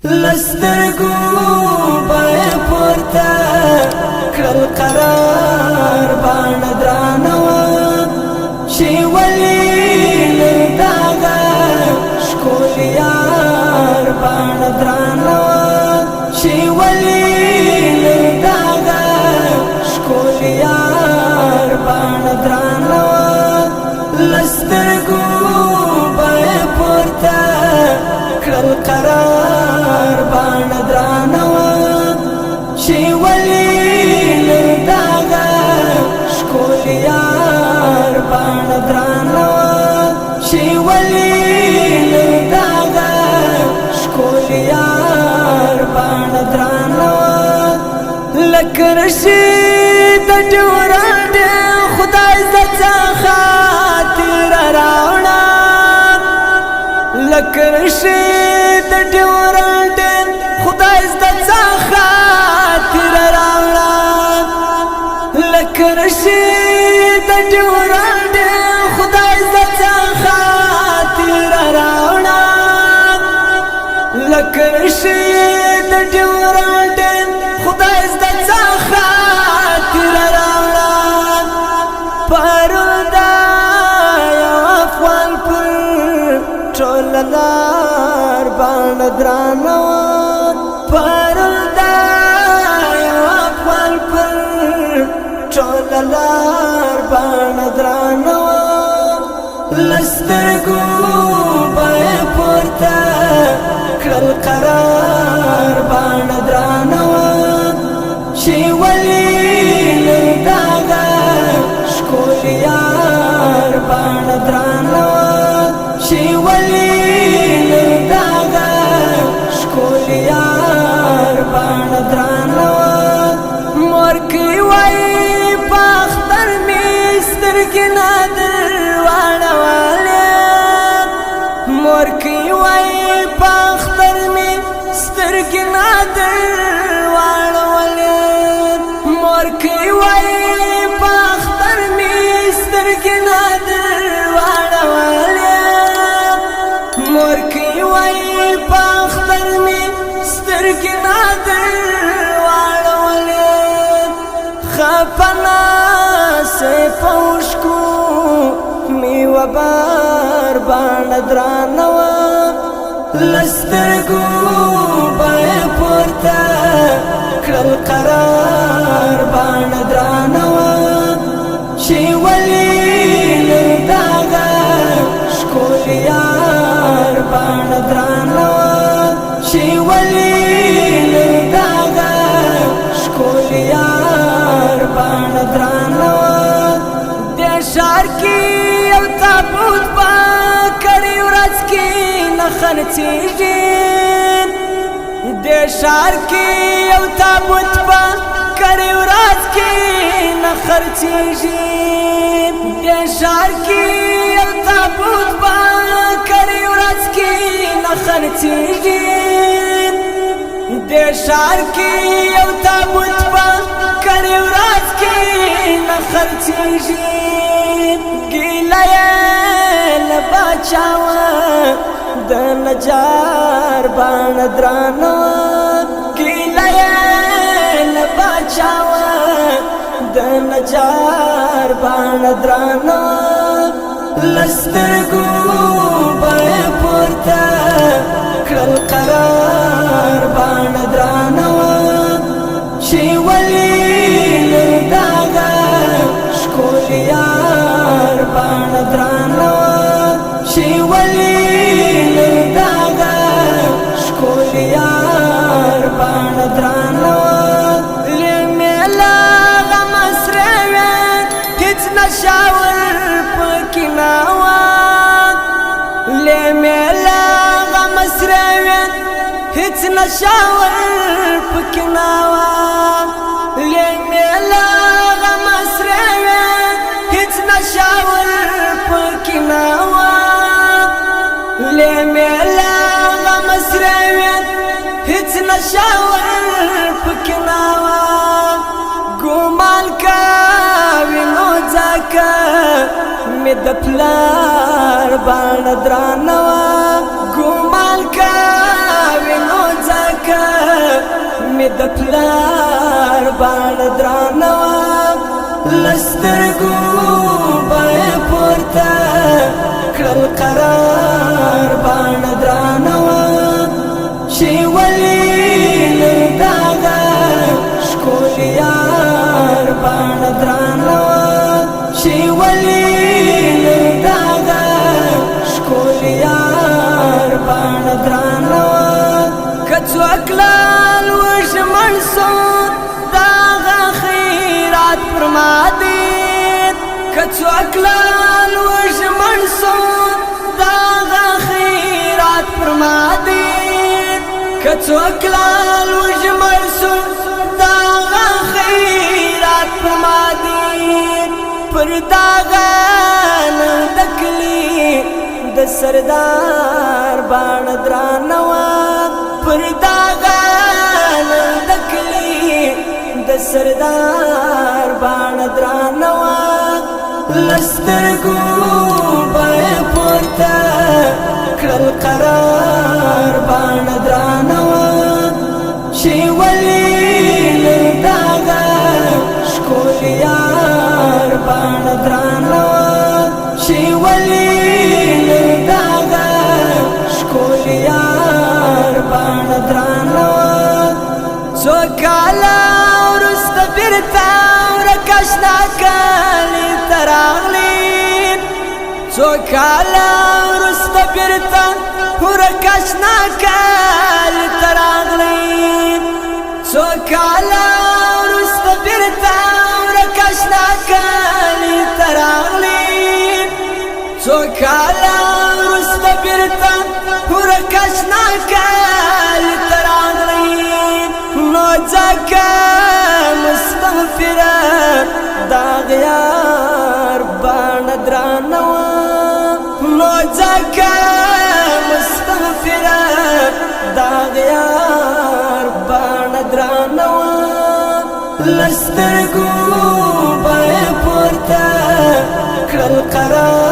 لسترګو به پورته کړل قرار باندې درانه چې ولي داغه ښکل یار باندې درانه چې ولي داغه ښکل یار باندې درانه لسترګو به پورته کړل قرار باندې درانه چې ولي داغه ښکل یار باندې درانه چې ولي داغه ښکل یار باندې درانه لکه رشید ډیورنډ خدای زړه خاطر راوړه لکه رشید ډیورنډ خدای زړه خاطر راوړه لکه رشید ډیورنډ خدای زړه خاطر راوړه لکه رشید ډیورنډ خدای زړه خاطر راوړه پردا یو افغان پر ټول لار باندې درانه پردا یو افغان پر ټول لار باندې درانه لسترګو به پورته کړل قرار باندې درانه چې ولي داغه ښکل یار باندې درانه چې ولي داغه ښکل یار باندې درانه مور کې وای په اختر مې سترګې نادر واړولې مور کې وای په اختر مې سترګې نادر واړولې مور کې وای په اختر مې سترګې نادر واړولې مور کې وای په اختر مې سترګې نادر واړولې خپنا سه پوشکو می وبار باندې درانه لسترګو به پورته کړل قرار باندې درانه چې ولي داغه ښکل یار باندې درانه چې ولي داغه ښکل یار باندې درانه د ښار کې یو تابوت په کړي ورځ کې نه خرڅېږي د ښار کې یو تابوت په کړي ورځ کې نه خرڅېږي د ښار کې یو تابوت په کړي ورځ کې نه خرڅېږي د ښار کې یو تابوت په کړي ورځ کې نه خرڅېږي ګیله یې له باچاوه د نجار باندې درانه ګیله یې له باچاوه د نجار باندې درانه لسترګو به پورته کړل قرار باندې درانه چې ولي داغه ښکل یار باندې درانه چې ولي داغه ښکل یار باندې درانه لمیلا غم سره هیڅ نشاور پکې ناوه لمیلا غم سره هیڅ نشاور پکې ناوه لمیلا غم سره هیڅ نشاور پکې ناوه لمیلا غم سره هیڅ نشاور پکې ناوه ګمان کوي نو ځکه مې د پلار باندې درانه ګمان کوي نو ځکه د پلار باڼه درانه وه لسترګو به یې پورته کړل قرار باڼه درانه وه چې ولې نن دغه ښکلي یار باڼه درانه وه چې ولې نن دغه ښکلي یار باڼه درانه وه که څوک لال وژمن سو دغه خیرات پر ما دی که څوک لال وژمن سو دغه خیرات پر ما دی که څوک لال وژمن سو دغه خیرات پر ما دی پر دغه نن د کلي د سردار باڼه درانه وه پر دغه نن د کلي د سردار باڼه درانه وه لسترګو به یې پورته کړل قرار باڼه درانه وه چې ولې نن دغه ښکلي یار باڼه درانه وه چې ولې نن دغه ښکلي یار باڼه درانه وه څو کاله وروسته بېرته ورکه شنه کالي ته راغلې څو کاله وروسته بېرته ورکه شنه کالي ته راغلې څو کاله وروسته بېرته ورکه شنه کالي ته راغلې څو کاله وروسته بېرته ورکه شنه کالي ته راغلې نو ځکه مستغفره دغه یار باڼه درانه وه نو ځکه مستغفره دغه یار باڼه درانه وه لسترګو به یې پورته کړل قرار